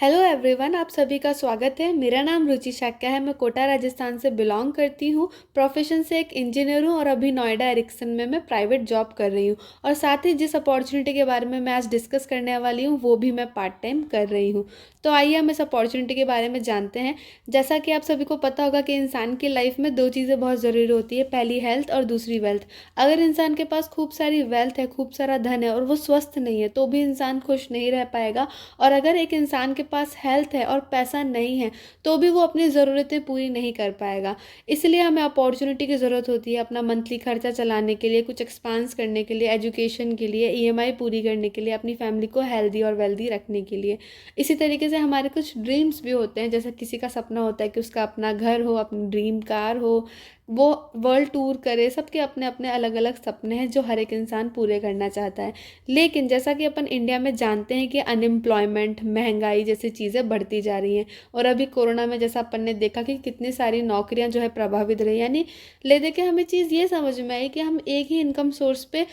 Hello everyone, आप सभी का स्वागत है। मेरा नाम रुचि शाक्या है। मैं कोटा राजस्थान से बिलोंग करती हूँ। प्रोफेशन से एक इंजीनियर हूँ और अभी नोएडा एरिक्सन में मैं प्राइवेट जॉब कर रही हूँ। और साथ ही जिस अपॉर्चुनिटी के बारे में मैं आज डिस्कस करने वाली हूँ वो भी मैं पार्ट टाइम कर रही हूँ। तो आइए हम इस अपॉर्चुनिटी के बारे में जानते हैं। जैसा कि आप सभी को पता होगा कि इंसान की लाइफ में दो चीज़ें बहुत ज़रूरी होती है, पहली हेल्थ और दूसरी वेल्थ। अगर इंसान के पास खूब सारी वेल्थ है, खूब सारा धन है और वो स्वस्थ नहीं है तो भी इंसान खुश नहीं रह पाएगा। और अगर एक इंसान के पास हेल्थ है और पैसा नहीं है तो भी वो अपनी ज़रूरतें पूरी नहीं कर पाएगा। इसलिए हमें अपॉर्चुनिटी की ज़रूरत होती है अपना मंथली खर्चा चलाने के लिए, कुछ एक्सपांस करने के लिए, एजुकेशन के लिए, ईएमआई पूरी करने के लिए, अपनी फैमिली को हेल्दी और वेल्दी रखने के लिए। इसी तरीके से हमारे कुछ ड्रीम्स भी होते हैं। जैसे किसी का सपना होता है कि उसका अपना घर हो, अपनी ड्रीम कार हो, वो वर्ल्ड टूर करे। सबके अपने अपने अलग अलग सपने हैं जो हर एक इंसान पूरे करना चाहता है। लेकिन जैसा कि अपन इंडिया में जानते हैं कि अनएम्प्लॉयमेंट, महंगाई जैसी चीज़ें बढ़ती जा रही हैं। और अभी कोरोना में जैसा अपन ने देखा कि कितनी सारी नौकरियां जो है प्रभावित रही। यानी ले दे के हमें चीज़ ये समझ में आई कि हम एक ही इनकम सोर्स पे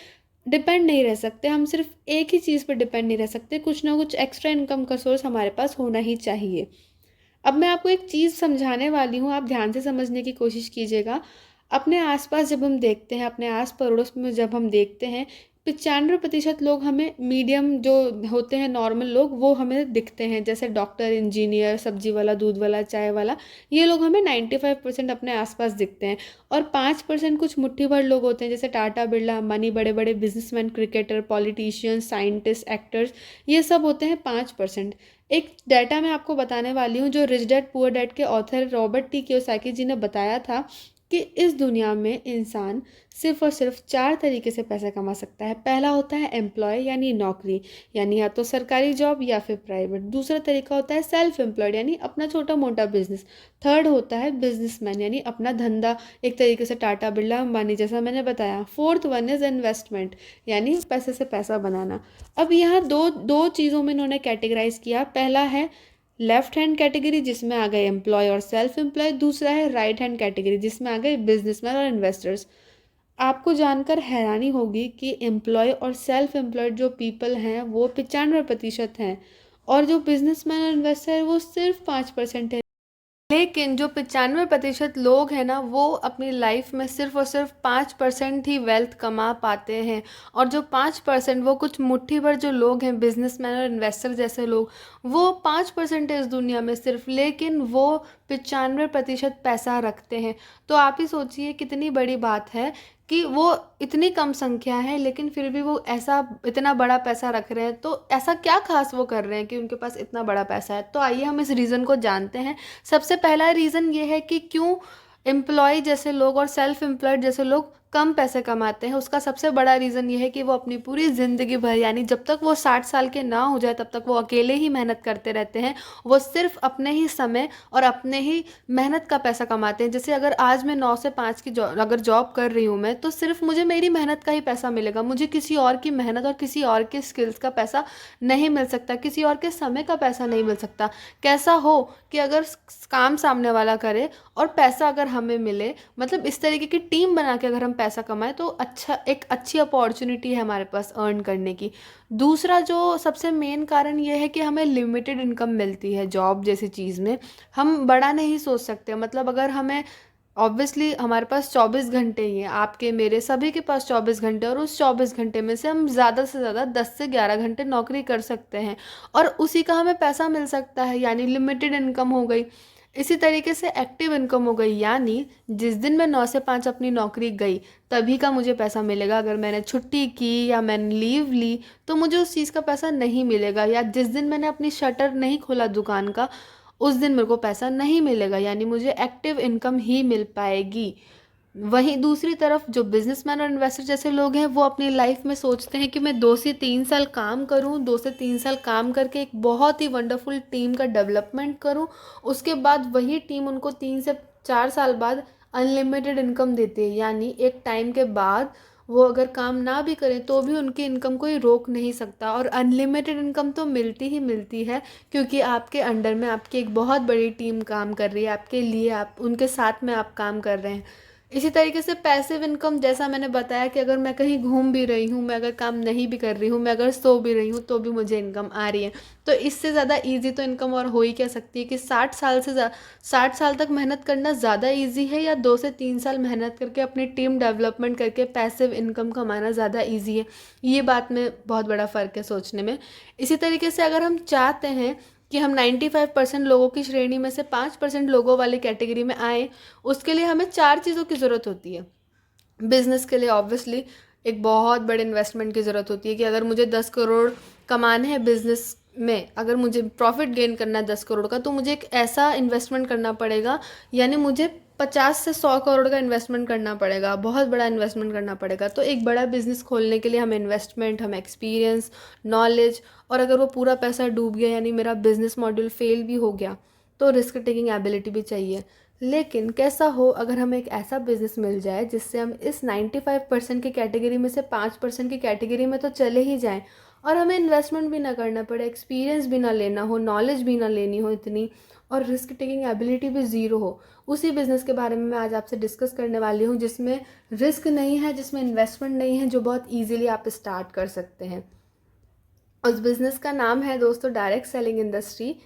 डिपेंड नहीं रह सकते। हम सिर्फ एक ही चीज़ पे डिपेंड नहीं रह सकते, कुछ ना कुछ एक्स्ट्रा इनकम का सोर्स हमारे पास होना ही चाहिए। अब मैं आपको एक चीज़ समझाने वाली हूँ, आप ध्यान से समझने की कोशिश कीजिएगा। अपने आसपास जब हम देखते हैं, अपने आस पड़ोस में जब हम देखते हैं, 95% लोग हमें मीडियम जो होते हैं, नॉर्मल लोग, वो हमें दिखते हैं। जैसे डॉक्टर, इंजीनियर, सब्जी वाला, दूध वाला, चाय वाला, ये लोग हमें 95% अपने आसपास दिखते हैं। और 5% कुछ मुट्ठी भर लोग होते हैं, जैसे टाटा, बिरला, अंबानी, बड़े बड़े businessman, cricketer, politicians, scientist, actors, ये सब होते हैं 5%। एक डाटा मैं आपको बताने वाली हूँ जो रिच डैड पुअर डैड के ऑथर रॉबर्ट टी कियोसाकी जी ने बताया था कि इस दुनिया में इंसान सिर्फ और सिर्फ 4 तरीके से पैसा कमा सकता है। पहला होता है एम्प्लॉय यानी नौकरी, यानी या तो सरकारी जॉब या फिर प्राइवेट। दूसरा तरीका होता है सेल्फ एम्प्लॉयड यानी अपना छोटा मोटा बिजनेस। थर्ड होता है बिजनेसमैन यानी अपना धंधा, एक तरीके से टाटा, बिरला, अंबानी जैसा मैंने बताया। फोर्थ वन इज इन्वेस्टमेंट यानी पैसे से पैसा बनाना। अब यहाँ दो दो चीज़ों में इन्होंने कैटेगराइज किया। पहला है लेफ्ट हैंड कैटेगरी जिसमें आ गए एम्प्लॉय और सेल्फ एम्प्लॉय। दूसरा है राइट हैंड कैटेगरी जिसमें आ गए बिजनेसमैन और इन्वेस्टर्स। आपको जानकर हैरानी होगी कि एम्प्लॉय और सेल्फ एम्प्लॉयड जो पीपल हैं वो 95% हैं, और जो बिजनेसमैन और इन्वेस्टर है वो सिर्फ 5% है। लेकिन जो 95% लोग हैं ना, वो अपनी लाइफ में सिर्फ और सिर्फ 5% ही वेल्थ कमा पाते हैं। और जो 5%, वो कुछ मुट्ठी भर जो लोग हैं, बिजनेसमैन और इन्वेस्टर जैसे लोग, वो 5% है इस दुनिया में सिर्फ, लेकिन वो 95% पैसा रखते हैं। तो आप ही सोचिए कितनी बड़ी बात है कि वो इतनी कम संख्या है लेकिन फिर भी वो ऐसा इतना बड़ा पैसा रख रहे हैं। तो ऐसा क्या खास वो कर रहे हैं कि उनके पास इतना बड़ा पैसा है? तो आइए हम इस रीज़न को जानते हैं। सबसे पहला रीज़न ये है कि क्यों एम्प्लॉय जैसे लोग और सेल्फ एम्प्लॉयड जैसे लोग कम पैसे कमाते हैं। उसका सबसे बड़ा रीज़न ये है कि वो अपनी पूरी ज़िंदगी भर, यानी जब तक वो 60 साल के ना हो जाए तब तक वो अकेले ही मेहनत करते रहते हैं। वो सिर्फ अपने ही समय और अपने ही मेहनत का पैसा कमाते हैं। जैसे अगर आज मैं 9 से 5 की अगर जॉब कर रही हूँ मैं, तो सिर्फ मुझे मेरी मेहनत का ही पैसा मिलेगा। मुझे किसी और की मेहनत और किसी और के स्किल्स का पैसा नहीं मिल सकता, किसी और के समय का पैसा नहीं मिल सकता। कैसा हो कि अगर काम सामने वाला करे और पैसा अगर हमें मिले, मतलब इस तरीके की टीम बना के अगर हम पैसा कमाएं, तो अच्छा, एक अच्छी अपॉर्चुनिटी है हमारे पास अर्न करने की। दूसरा जो सबसे मेन कारण ये है कि हमें लिमिटेड इनकम मिलती है जॉब जैसी चीज़ में। हम बड़ा नहीं सोच सकते। मतलब अगर हमें, ऑब्वियसली हमारे पास 24 घंटे ही हैं, आपके मेरे सभी के पास 24 घंटे, और उस 24 घंटे में से हम ज़्यादा से ज़्यादा 10 से 11 घंटे नौकरी कर सकते हैं और उसी का हमें पैसा मिल सकता है, यानी लिमिटेड इनकम हो गई। इसी तरीके से एक्टिव इनकम हो गई, यानी जिस दिन मैं 9 से 5 अपनी नौकरी गई तभी का मुझे पैसा मिलेगा। अगर मैंने छुट्टी की या मैंने लीव ली तो मुझे उस चीज़ का पैसा नहीं मिलेगा। या जिस दिन मैंने अपनी शटर नहीं खोला दुकान का, उस दिन मेरे को पैसा नहीं मिलेगा, यानी मुझे एक्टिव इनकम ही मिल पाएगी। वहीं दूसरी तरफ जो बिजनेसमैन और इन्वेस्टर जैसे लोग हैं, वो अपनी लाइफ में सोचते हैं कि मैं 2 से 3 साल काम करूं, 2 से 3 साल काम करके एक बहुत ही वंडरफुल टीम का डेवलपमेंट करूं। उसके बाद वही टीम उनको 3 से 4 साल बाद अनलिमिटेड इनकम देती है। यानी एक टाइम के बाद वो अगर काम ना भी करें तो भी उनकी इनकम कोई रोक नहीं सकता, और अनलिमिटेड इनकम तो मिलती ही मिलती है, क्योंकि आपके अंडर में आपकी एक बहुत बड़ी टीम काम कर रही है आपके लिए, आप उनके साथ में आप काम कर रहे हैं। इसी तरीके से पैसिव इनकम, जैसा मैंने बताया कि अगर मैं कहीं घूम भी रही हूँ, मैं अगर काम नहीं भी कर रही हूँ, मैं अगर सो भी रही हूँ, तो भी मुझे इनकम आ रही है। तो इससे ज़्यादा इजी तो इनकम और हो ही क्या सकती है कि 60 साल तक मेहनत करना ज़्यादा इजी है, या 2 से 3 साल मेहनत करके अपनी टीम डेवलपमेंट करके पैसिव इनकम कमाना ज़्यादा ईजी है। ये बात में बहुत बड़ा फ़र्क है सोचने में। इसी तरीके से अगर हम चाहते हैं कि हम 95% लोगों की श्रेणी में से 5% लोगों वाली कैटेगरी में आए, उसके लिए हमें 4 चीज़ों की ज़रूरत होती है। बिजनेस के लिए ऑब्वियसली एक बहुत बड़े इन्वेस्टमेंट की ज़रूरत होती है कि अगर मुझे 10 करोड़ कमाने हैं बिजनेस में, अगर मुझे प्रॉफिट गेन करना है 10 करोड़ का, तो मुझे एक ऐसा इन्वेस्टमेंट करना पड़ेगा, यानी मुझे 50 से 100 करोड़ का इन्वेस्टमेंट करना पड़ेगा, बहुत बड़ा इन्वेस्टमेंट करना पड़ेगा। तो एक बड़ा बिजनेस खोलने के लिए हमें इन्वेस्टमेंट, हमें एक्सपीरियंस, नॉलेज, और अगर वो पूरा पैसा डूब गया यानी मेरा बिजनेस मॉड्यूल फेल भी हो गया, तो रिस्क टेकिंग एबिलिटी भी चाहिए। लेकिन कैसा हो अगर हमें एक ऐसा बिजनेस मिल जाए जिससे हम इस 95% की कैटेगरी में से 5% की कैटेगरी में तो चले ही जाएं, और हमें इन्वेस्टमेंट भी ना करना पड़े, एक्सपीरियंस भी ना लेना हो, नॉलेज भी ना लेनी हो इतनी, और रिस्क टेकिंग एबिलिटी भी ज़ीरो हो। उसी बिज़नेस के बारे में मैं आज आपसे डिस्कस करने वाली हूँ, जिसमें रिस्क नहीं है, जिसमें इन्वेस्टमेंट नहीं है, जो बहुत ईजिली आप स्टार्ट कर सकते हैं। उस बिज़नेस का नाम है दोस्तों डायरेक्ट सेलिंग इंडस्ट्री।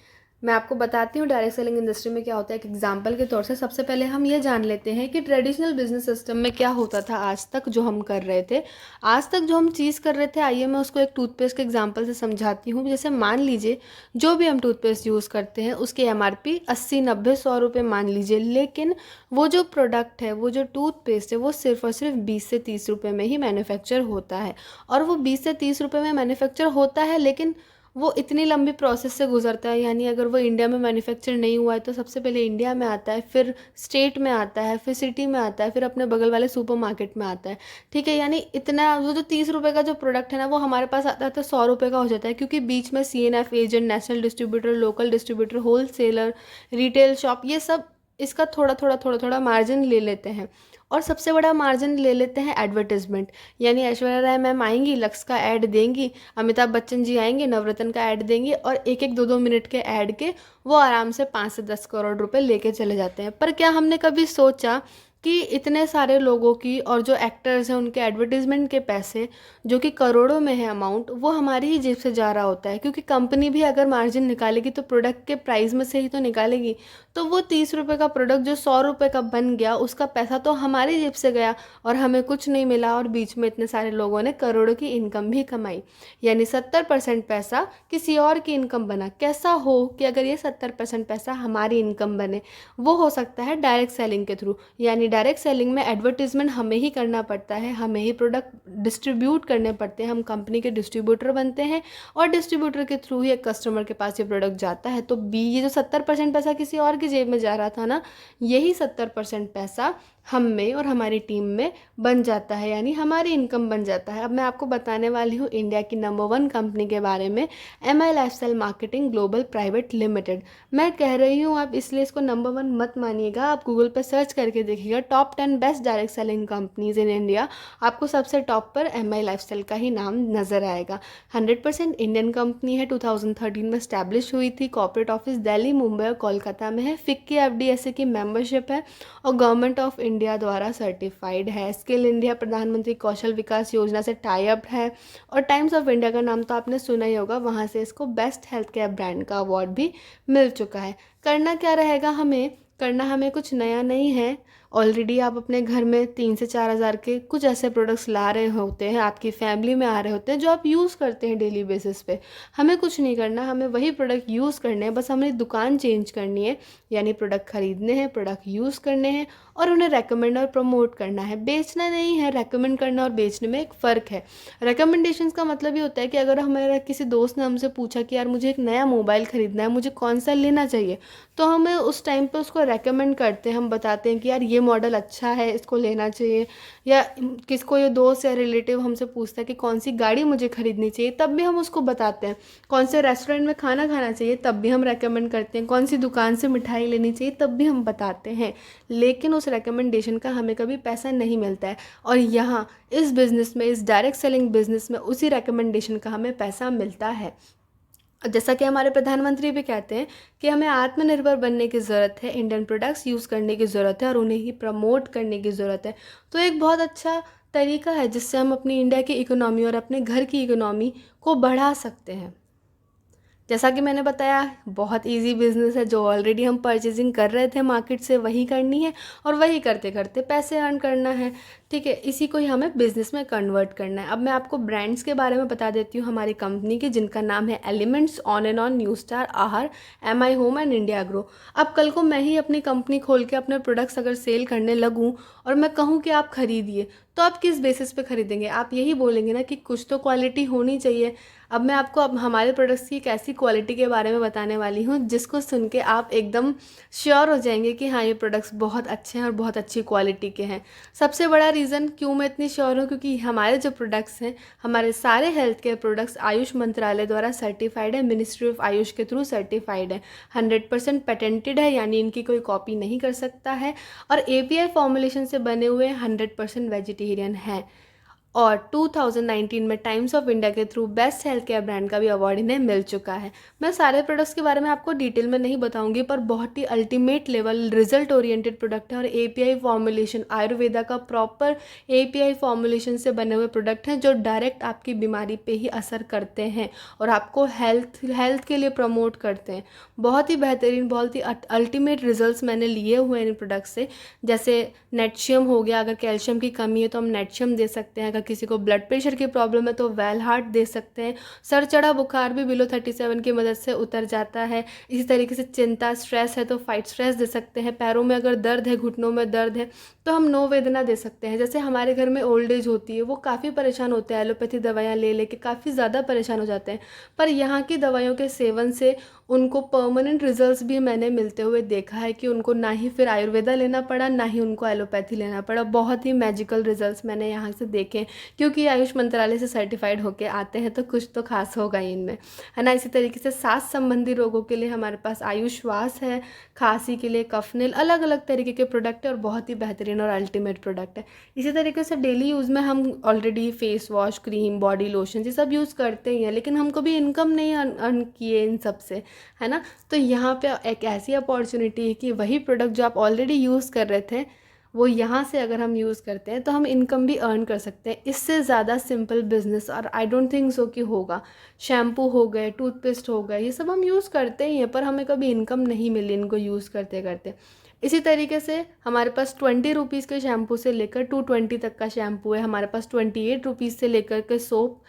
मैं आपको बताती हूँ डायरेक्ट सेलिंग इंडस्ट्री में क्या होता है। एक एग्जांपल के तौर से सबसे पहले हम ये जान लेते हैं कि ट्रेडिशनल बिजनेस सिस्टम में क्या होता था आज तक जो हम कर रहे थे। आज तक जो हम चीज़ कर रहे थे, आइए मैं उसको एक टूथपेस्ट के एग्जांपल से समझाती हूँ। जैसे मान लीजिए जो भी हम टूथपेस्ट यूज़ करते हैं उसकी एमआरपी 80 90 100 रुपये मान लीजिए, लेकिन वो जो प्रोडक्ट है, वो जो टूथपेस्ट है, वो सिर्फ और सिर्फ 20 से 30 रुपये में ही मैन्युफैक्चर होता है। और वो 20 से 30 रुपये में मैन्युफैक्चर होता है, लेकिन वो इतनी लंबी प्रोसेस से गुजरता है। यानी अगर वो इंडिया में मैन्युफैक्चर नहीं हुआ है तो सबसे पहले इंडिया में आता है, फिर स्टेट में आता है, फिर सिटी में आता है, फिर अपने बगल वाले सुपर मार्केट में आता है। ठीक है, यानी इतना वो जो 30 रुपये का जो प्रोडक्ट है ना, वो हमारे पास आता है तो 100 रुपये का हो जाता है, क्योंकि बीच में CNF agent, national distributor, local distributor, wholesaler, retail shop, ये सब इसका थोड़ा थोड़ा मार्जिन ले लेते हैं। और सबसे बड़ा मार्जिन ले लेते हैं एडवर्टीजमेंट। यानी ऐश्वर्या राय मैम आएंगी, लक्स का ऐड देंगी, अमिताभ बच्चन जी आएंगे, नवरत्न का ऐड देंगी, और एक एक 2 2 मिनट के ऐड के वो आराम से 5 से 10 करोड़ रुपए लेके चले जाते हैं। पर क्या हमने कभी सोचा कि इतने सारे लोगों की और जो एक्टर्स हैं उनके एडवर्टीजमेंट के पैसे, जो कि करोड़ों में है अमाउंट, वो हमारी ही जेब से जा रहा होता है। क्योंकि कंपनी भी अगर मार्जिन निकालेगी तो प्रोडक्ट के प्राइस में से ही तो निकालेगी। तो वो 30 रुपये का प्रोडक्ट जो 100 रुपये का बन गया, उसका पैसा तो हमारी जेब से गया और हमें कुछ नहीं मिला, और बीच में इतने सारे लोगों ने करोड़ों की इनकम भी कमाई। यानी 70% पैसा किसी और की इनकम बना। कैसा हो कि अगर ये 70% पैसा हमारी इनकम बने, वो हो सकता है डायरेक्ट सेलिंग के थ्रू। यानी डायरेक्ट सेलिंग में एडवर्टीजमेंट हमें ही करना पड़ता है, हमें ही प्रोडक्ट डिस्ट्रीब्यूट करने पड़ते हैं, हम कंपनी के डिस्ट्रीब्यूटर बनते हैं, और डिस्ट्रीब्यूटर के थ्रू ही एक कस्टमर के पास ये प्रोडक्ट जाता है। तो ये जो 70% पैसा किसी और की जेब में जा रहा था ना, यही 70% पैसा हम में और हमारी टीम में बन जाता है, यानी हमारी इनकम बन जाता है। अब मैं आपको बताने वाली हूँ इंडिया की नंबर 1 कंपनी के बारे में, MI lifestyle marketing global private limited. मैं कह रही हूँ आप इसलिए इसको नंबर 1 मत मानिएगा, आप गूगल पर सर्च करके देखिएगा top 10 best direct selling companies in India, आपको सबसे टॉप पर MI लाइफस्टाइल का ही नाम नज़र आएगा। 100% इंडियन कंपनी है, 2013 में स्टैब्लिश हुई थी। कॉर्पोरेट ऑफिस दिल्ली, मुंबई और कोलकाता में है। FICCI FDSA की मेंबरशिप है और गवर्नमेंट ऑफ इंडिया द्वारा सर्टिफाइड है। स्किल इंडिया प्रधानमंत्री कौशल विकास योजना से टाई अप है, और टाइम्स ऑफ इंडिया का नाम तो आपने सुना ही होगा, वहाँ से इसको बेस्ट हेल्थ केयर ब्रांड का अवार्ड भी मिल चुका है। करना क्या रहेगा हमें? करना हमें कुछ नया नहीं है। ऑलरेडी आप अपने घर में 3 से 4 हज़ार के कुछ ऐसे प्रोडक्ट्स ला रहे होते हैं, आपकी फैमिली में आ रहे होते हैं, जो आप यूज़ करते हैं डेली बेसिस पे। हमें कुछ नहीं करना, हमें वही प्रोडक्ट यूज़ करने हैं, बस हमें दुकान चेंज करनी है। यानी प्रोडक्ट खरीदने हैं, प्रोडक्ट यूज़ करने हैं, और उन्हें रेकमेंड और प्रमोट करना है, बेचना नहीं है। रेकमेंड करना और बेचने में एक फ़र्क है। रिकमेंडेशंस का मतलब ये होता है कि अगर हमारा किसी दोस्त ने हमसे पूछा कि यार मुझे एक नया मोबाइल ख़रीदना है, मुझे कौन सा लेना चाहिए, तो हमें उस टाइम पे उसको रेकमेंड करते हैं। हम बताते हैं कि यार ये मॉडल अच्छा है, इसको लेना चाहिए। या किसको ये दोस्त या रिलेटिव हमसे पूछता है कि कौन सी गाड़ी मुझे ख़रीदनी चाहिए, तब भी हम उसको बताते हैं। कौन से रेस्टोरेंट में खाना खाना चाहिए, तब भी हम रेकमेंड करते हैं। कौन सी दुकान से मिठाई लेनी चाहिए, तब भी हम बताते हैं। लेकिन उस रेकमेंडेशन का हमें कभी पैसा नहीं मिलता है। और यहाँ इस बिज़नेस में, इस डायरेक्ट सेलिंग बिज़नेस में, उसी रेकमेंडेशन का हमें पैसा मिलता है। जैसा कि हमारे प्रधानमंत्री भी कहते हैं कि हमें आत्मनिर्भर बनने की ज़रूरत है, इंडियन प्रोडक्ट्स यूज़ करने की ज़रूरत है और उन्हें ही प्रमोट करने की ज़रूरत है। तो एक बहुत अच्छा तरीका है जिससे हम अपनी इंडिया की इकोनॉमी और अपने घर की इकोनॉमी को बढ़ा सकते हैं। जैसा कि मैंने बताया, बहुत इजी बिजनेस है, जो ऑलरेडी हम परचेजिंग कर रहे थे मार्केट से वही करनी है और वही करते करते पैसे अर्न करना है। ठीक है, इसी को ही हमें बिजनेस में कन्वर्ट करना है। अब मैं आपको ब्रांड्स के बारे में बता देती हूँ हमारी कंपनी की, जिनका नाम है elements, on and on, new star, आहार, MI home and India grow. अब कल को मैं ही अपनी कंपनी खोल के अपने प्रोडक्ट्स अगर सेल करने लगूँ और मैं कहूँ कि आप खरीदिए, तो आप किस बेसिस पे खरीदेंगे? आप यही बोलेंगे ना कि कुछ तो क्वालिटी होनी चाहिए। अब मैं आपको अब हमारे प्रोडक्ट्स की एक ऐसी क्वालिटी के बारे में बताने वाली हूँ जिसको सुन के आप एकदम श्योर हो जाएंगे कि हाँ, ये प्रोडक्ट्स बहुत अच्छे हैं और बहुत अच्छी क्वालिटी के हैं। सबसे बड़ा रीज़न क्यों मैं इतनी श्योर हूँ, क्योंकि हमारे जो प्रोडक्ट्स हैं, हमारे सारे हेल्थ केयर प्रोडक्ट्स आयुष मंत्रालय द्वारा सर्टिफाइड है, मिनिस्ट्री ऑफ आयुष के थ्रू सर्टिफाइड है, 100% पेटेंटेड है, यानी इनकी कोई कॉपी नहीं कर सकता है, और API फॉर्मुलेशन से बने हुए 100% वेजिटेरियन है। और 2019 में टाइम्स ऑफ इंडिया के through best health care brand का भी अवार्ड इन्हें मिल चुका है। मैं सारे प्रोडक्ट्स के बारे में आपको डिटेल में नहीं बताऊंगी, पर बहुत ही ultimate level result oriented product है और API फॉर्मुलेशन, आयुर्वेदा का प्रॉपर API फॉर्मुलेशन से बने हुए प्रोडक्ट हैं जो डायरेक्ट आपकी बीमारी पे ही असर करते हैं और आपको हेल्थ के लिए प्रमोट करते हैं। बहुत ही बेहतरीन, बहुत ही अल्टीमेट रिजल्ट्स मैंने लिए हुए हैं इन प्रोडक्ट से। जैसे नेटशियम हो गया, अगर कैल्शियम की कमी है तो हम नेटशियम दे सकते हैं, अगर किसी को ब्लड प्रेशर की प्रॉब्लम है तो वेलहार्ट दे सकते हैं। सर चढ़ा बुखार भी बिलो 37 की मदद से उतर जाता है। इसी तरीके से चिंता, स्ट्रेस है तो फाइट स्ट्रेस दे सकते हैं। पैरों में अगर दर्द है, घुटनों में दर्द है, तो हम नो वेदना दे सकते हैं। जैसे हमारे घर में ओल्ड एज होती है, वो काफ़ी परेशान होते हैं, एलोपैथी दवाइयाँ ले लेके काफ़ी ज़्यादा परेशान हो जाते हैं, पर यहाँ की दवाइयों के सेवन से उनको परमानेंट रिजल्ट्स भी मैंने मिलते हुए देखा है कि उनको ना ही फिर आयुर्वेदा लेना पड़ा, ना ही उनको एलोपैथी लेना पड़ा। बहुत ही मैजिकल रिजल्ट्स मैंने यहाँ से देखे हैं, क्योंकि आयुष मंत्रालय से सर्टिफाइड होके आते हैं तो कुछ तो खास होगा ही इनमें, है ना। इसी तरीके से सांस संबंधी रोगों के लिए हमारे पास आयुश्वास है, खांसी के लिए कफनेल, अलग अलग तरीके के प्रोडक्ट है और बहुत ही बेहतरीन और अल्टीमेट प्रोडक्ट है। इसी तरीके से डेली यूज़ में हम already face wash, cream, body lotion ये सब यूज़ करते ही हैं, लेकिन हम कभी इनकम नहीं अर्न किए इन सब से, है ना। तो यहाँ पे एक ऐसी अपॉर्चुनिटी है कि वही प्रोडक्ट जो आप ऑलरेडी यूज़ कर रहे थे, वो यहाँ से अगर हम यूज़ करते हैं तो हम इनकम भी अर्न कर सकते हैं। इससे ज़्यादा सिंपल बिजनेस और आई डोंट थिंक सो कि होगा। शैम्पू हो गए, टूथपेस्ट हो गए, ये सब हम यूज़ करते ही हैं, पर हमें कभी इनकम नहीं मिली इनको यूज़ करते करते। इसी तरीके से हमारे पास 20 रुपीज़ के शैम्पू से लेकर 220 तक का शैम्पू है, हमारे पास 28 रुपीज़ से लेकर के सोप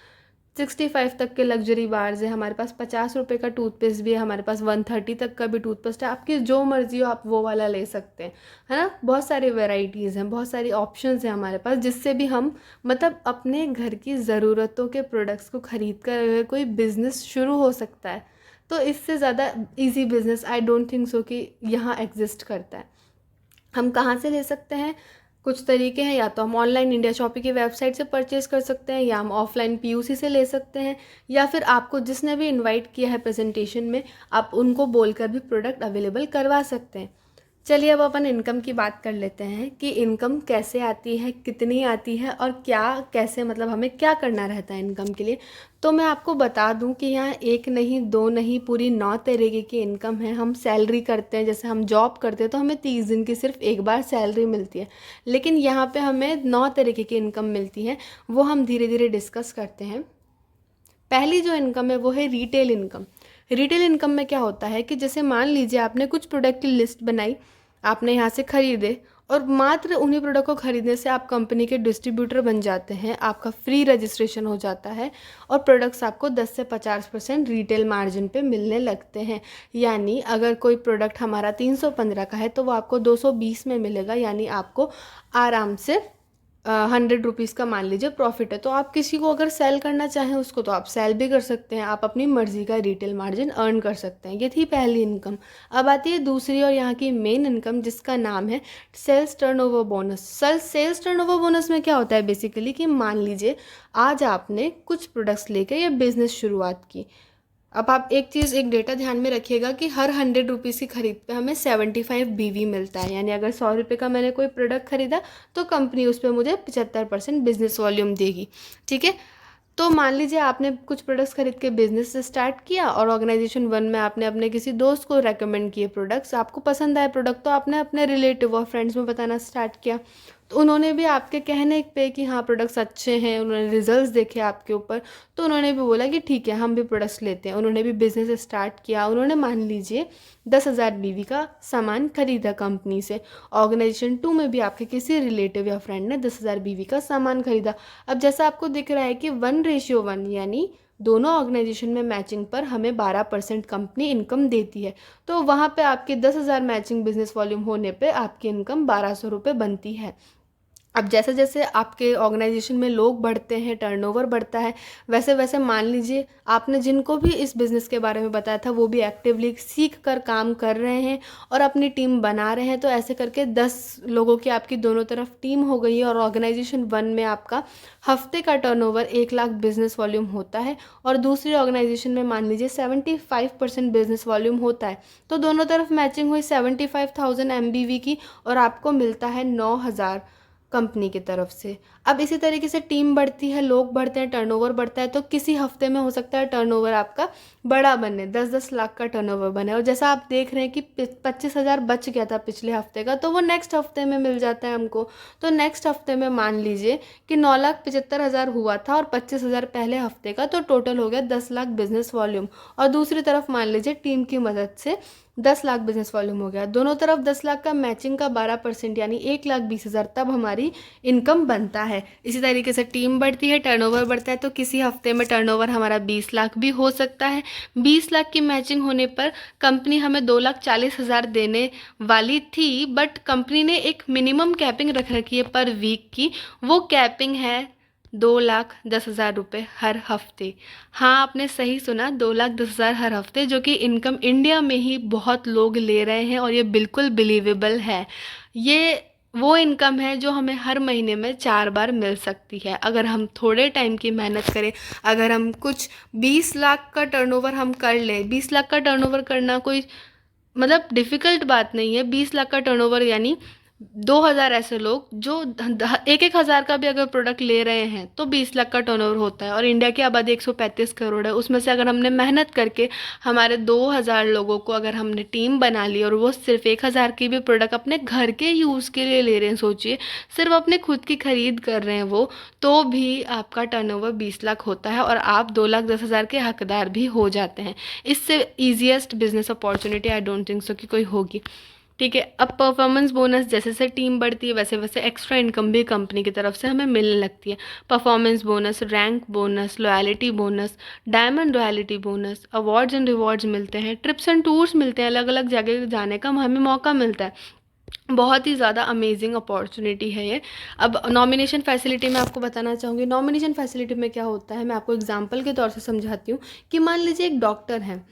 65 तक के लग्जरी बार्स है, हमारे पास 50 रुपये का टूथपेस्ट भी है, हमारे पास 130 तक का भी टूथपेस्ट है। आपकी जो मर्जी हो आप वो वाला ले सकते हैं, है ना। बहुत सारी वेराइटीज़ हैं, बहुत सारी ऑप्शंस हैं हमारे पास, जिससे भी हम मतलब अपने घर की ज़रूरतों के प्रोडक्ट्स को ख़रीद कर अगर कोई बिज़नेस शुरू हो सकता है, तो इससे ज़्यादा easy business I don't think so कि यहाँ एग्जिस्ट करता है। हम कहाँ से ले सकते हैं? कुछ तरीके हैं, या तो हम ऑनलाइन इंडिया शॉपिंग की वेबसाइट से परचेज़ कर सकते हैं, या हम ऑफलाइन PUC से ले सकते हैं, या फिर आपको जिसने भी इनवाइट किया है प्रेजेंटेशन में, आप उनको बोलकर भी प्रोडक्ट अवेलेबल करवा सकते हैं। चलिए अब अपन इनकम की बात कर लेते हैं कि इनकम कैसे आती है, कितनी आती है और क्या कैसे, मतलब हमें क्या करना रहता है इनकम के लिए। तो मैं आपको बता दूं कि यहाँ एक नहीं, दो नहीं, पूरी 9 तरीके की इनकम है। हम सैलरी करते हैं, जैसे हम जॉब करते हैं तो हमें 30 दिन की सिर्फ एक बार सैलरी मिलती है, लेकिन यहाँ पे हमें 9 तरीके की इनकम मिलती है। वो हम धीरे धीरे डिस्कस करते हैं। पहली जो इनकम है वो है रिटेल इनकम। रिटेल इनकम में क्या होता है कि जैसे मान लीजिए आपने कुछ प्रोडक्ट की लिस्ट बनाई, आपने यहाँ से ख़रीदे, और मात्र उन्हीं प्रोडक्ट को ख़रीदने से आप कंपनी के डिस्ट्रीब्यूटर बन जाते हैं, आपका फ्री रजिस्ट्रेशन हो जाता है और प्रोडक्ट्स आपको 10 से 50% रिटेल मार्जिन पे मिलने लगते हैं। यानी अगर कोई प्रोडक्ट हमारा 315 का है तो वो आपको 220 में मिलेगा, यानी आपको आराम से 100 रुपीज़ का मान लीजिए प्रॉफिट है। तो आप किसी को अगर सेल करना चाहें उसको, तो आप सेल भी कर सकते हैं, आप अपनी मर्ज़ी का रिटेल मार्जिन अर्न कर सकते हैं। ये थी पहली इनकम। अब आती है दूसरी और यहाँ की मेन इनकम, जिसका नाम है sales turnover bonus. Sales turnover bonus में क्या होता है बेसिकली कि मान लीजिए आज आपने कुछ प्रोडक्ट्स लेकर ये बिज़नेस शुरुआत की। अब आप एक चीज़, एक डेटा ध्यान में रखिएगा कि हर 100 रुपीज़ की खरीद पे हमें 75 BV मिलता है। यानी अगर 100 रुपये का मैंने कोई प्रोडक्ट खरीदा तो कंपनी उस पर मुझे 75% बिजनेस वॉल्यूम देगी, ठीक है। तो मान लीजिए आपने कुछ प्रोडक्ट्स खरीद के बिजनेस स्टार्ट किया और ऑर्गेनाइजेशन वन में आपने अपने किसी दोस्त को रेकमेंड किए प्रोडक्ट्स, आपको पसंद आए प्रोडक्ट, तो आपने अपने रिलेटिव और फ्रेंड्स में बताना स्टार्ट किया। तो उन्होंने भी आपके कहने पे कि हाँ प्रोडक्ट्स अच्छे हैं, उन्होंने रिजल्ट्स देखे आपके ऊपर, तो उन्होंने भी बोला कि ठीक है हम भी प्रोडक्ट्स लेते हैं। उन्होंने भी बिजनेस स्टार्ट किया, उन्होंने मान लीजिए 10,000 बीवी का सामान खरीदा कंपनी से। ऑर्गेनाइजेशन टू में भी आपके किसी रिलेटिव या फ्रेंड ने 10,000 बीवी का सामान खरीदा। अब जैसा आपको दिख रहा है कि 1:1 यानी दोनों ऑर्गेनाइजेशन में मैचिंग पर हमें 12% कंपनी इनकम देती है। तो वहाँ पे आपके 10,000 मैचिंग बिजनेस वॉल्यूम होने पे आपकी इनकम 1,200 रुपये बनती है। अब जैसे जैसे आपके ऑर्गेनाइजेशन में लोग बढ़ते हैं, टर्नओवर बढ़ता है, वैसे वैसे मान लीजिए आपने जिनको भी इस बिज़नेस के बारे में बताया था वो भी एक्टिवली सीख कर काम कर रहे हैं और अपनी टीम बना रहे हैं। तो ऐसे करके 10 लोगों की आपकी दोनों तरफ टीम हो गई है और ऑर्गेनाइजेशन वन में आपका हफ्ते का टर्नओवर 1 लाख बिजनेस वॉल्यूम होता है और दूसरी ऑर्गेनाइजेशन में मान लीजिए 75% बिजनेस वॉल्यूम होता है। तो दोनों तरफ मैचिंग हुई 75,000 MBV की और आपको मिलता है 9,000 कंपनी की तरफ से। अब इसी तरीके से टीम बढ़ती है, लोग बढ़ते हैं, टर्नओवर बढ़ता है, तो किसी हफ्ते में हो सकता है टर्नओवर आपका बड़ा बने, 10-10 लाख का टर्नओवर बने। और जैसा आप देख रहे हैं कि 25,000 बच गया था पिछले हफ्ते का, तो वो नेक्स्ट हफ्ते में मिल जाता है हमको। तो नेक्स्ट हफ्ते में मान लीजिए कि 9,75,000 हुआ था और 25,000 पहले हफ्ते का, तो टोटल हो गया 10 लाख बिजनेस वॉल्यूम। और दूसरी तरफ मान लीजिए टीम की मदद से 10 लाख बिजनेस वॉल्यूम हो गया। दोनों तरफ 10 लाख का मैचिंग का 12% यानी 1,20,000 तब हमारी इनकम बनता है। इसी तरीके से टीम बढ़ती है, टर्नओवर बढ़ता है, तो किसी हफ्ते में टर्नओवर हमारा 20 लाख भी हो सकता है। 20 लाख की मैचिंग होने पर कंपनी हमें 2,40,000 देने वाली थी, बट कंपनी ने एक मिनिमम कैपिंग रख रखी है पर वीक की। वो कैपिंग है 2,10,000 रुपये हर हफ्ते। हाँ आपने सही सुना, 2,10,000 हर हफ्ते, जो कि इनकम इंडिया में ही बहुत लोग ले रहे हैं और ये बिल्कुल बिलीवेबल है। ये वो इनकम है जो हमें हर महीने में 4 बार मिल सकती है अगर हम थोड़े टाइम की मेहनत करें। अगर हम कुछ 20 लाख का टर्नओवर हम कर लें, 20 लाख का टर्नओवर करना कोई मतलब डिफ़िकल्ट बात नहीं है। 20 लाख का टर्नओवर यानी 2,000 ऐसे लोग जो 1,000 का भी अगर प्रोडक्ट ले रहे हैं तो 20 लाख का टर्नओवर होता है। और इंडिया की आबादी 135 करोड़ है, उसमें से अगर हमने मेहनत करके हमारे 2,000 लोगों को अगर हमने टीम बना ली और वो सिर्फ 1,000 की भी प्रोडक्ट अपने घर के यूज़ के लिए ले रहे हैं, सोचिए सिर्फ अपने खुद की खरीद कर रहे हैं वो, तो भी आपका टर्नओवर 20 लाख होता है और आप 2,10,000 के हकदार भी हो जाते हैं। इससे easiest business opportunity I don't think so कि कोई होगी। ठीक है, अब परफॉर्मेंस बोनस, जैसे जैसे टीम बढ़ती है वैसे वैसे एक्स्ट्रा इनकम भी कंपनी की तरफ से हमें मिलने लगती है। Performance bonus, rank bonus, loyalty bonus, diamond royalty bonus, awards and rewards मिलते हैं, ट्रिप्स एंड टूर्स मिलते हैं, अलग अलग जगह जाने का हमें मौका मिलता है। बहुत ही ज़्यादा अमेजिंग अपॉर्चुनिटी है ये। अब नॉमिनेशन फैसिलिटी मैं आपको बताना चाहूँगी। नॉमिनेशन फैसिलिटी में क्या होता है, मैं आपको एग्जांपल के तौर से समझाती हूँ कि मान लीजिए एक डॉक्टर हैं,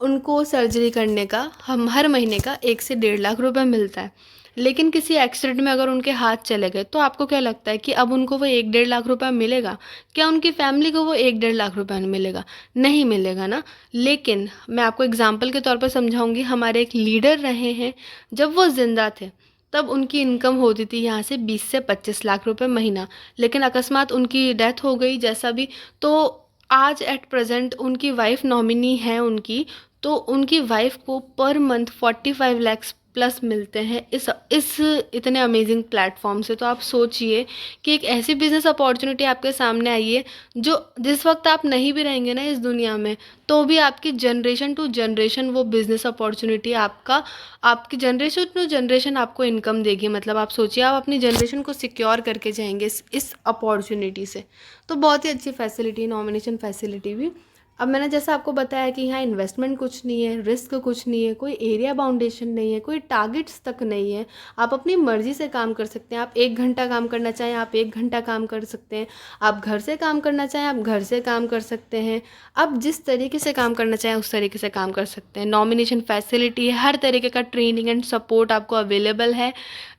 उनको सर्जरी करने का हम हर महीने का 1 से 1.5 लाख रुपए मिलता है। लेकिन किसी एक्सीडेंट में अगर उनके हाथ चले गए तो आपको क्या लगता है कि अब उनको वो 1-1.5 लाख रुपया मिलेगा? क्या उनकी फैमिली को वो 1-1.5 लाख रुपया मिलेगा? नहीं मिलेगा ना। लेकिन मैं आपको एग्जाम्पल के तौर पर समझाऊंगी। हमारे एक लीडर रहे हैं, जब वो जिंदा थे तब उनकी इनकम होती थी यहाँ से 20 से 25 लाख रुपए महीना। लेकिन अकस्मात उनकी डेथ हो गई जैसा भी, तो आज एट प्रेजेंट उनकी वाइफ नॉमिनी है उनकी, तो उनकी वाइफ को पर मंथ 45 लैक्स प्लस मिलते हैं इस इतने अमेजिंग प्लेटफॉर्म से। तो आप सोचिए कि एक ऐसी बिजनेस अपॉर्चुनिटी आपके सामने आई है जो जिस वक्त आप नहीं भी रहेंगे ना इस दुनिया में, तो भी आपकी जनरेशन टू जनरेशन वो बिजनेस अपॉर्चुनिटी आपकी जनरेशन टू जनरेशन आपको इनकम देगी। मतलब आप सोचिए आप अपनी जनरेशन को सिक्योर करके जाएंगे इस अपॉर्चुनिटी से। तो बहुत ही अच्छी फैसिलिटी, नॉमिनेशन फैसिलिटी भी। अब मैंने जैसा आपको बताया कि यहाँ इन्वेस्टमेंट कुछ नहीं है, रिस्क कुछ नहीं है, कोई एरिया बाउंडेशन नहीं है, कोई टारगेट्स तक नहीं है। आप अपनी मर्जी से काम कर सकते हैं। आप 1 घंटा काम करना चाहें आप 1 घंटा काम कर सकते हैं। आप घर से काम करना चाहें आप घर से काम कर सकते हैं। आप जिस तरीके से काम करना चाहें उस तरीके से काम कर सकते हैं। नॉमिनेशन फैसिलिटी है, हर तरीके का ट्रेनिंग एंड सपोर्ट आपको अवेलेबल है।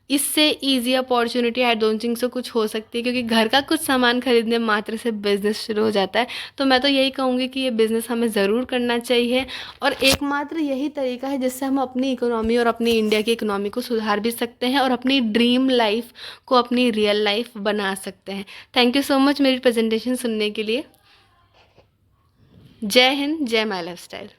इससे easy opportunity I don't think so कुछ हो सकती है, क्योंकि घर का कुछ सामान खरीदने मात्र से बिज़नेस शुरू हो जाता है। तो मैं तो यही कहूँगी कि ये बिज़नेस हमें ज़रूर करना चाहिए और एकमात्र यही तरीका है जिससे हम अपनी इकोनॉमी और अपनी इंडिया की इकोनॉमी को सुधार भी सकते हैं और अपनी ड्रीम लाइफ को अपनी रियल लाइफ बना सकते हैं। थैंक यू सो मच मेरी प्रेजेंटेशन सुनने के लिए। जय हिंद, जय माय लाइफस्टाइल।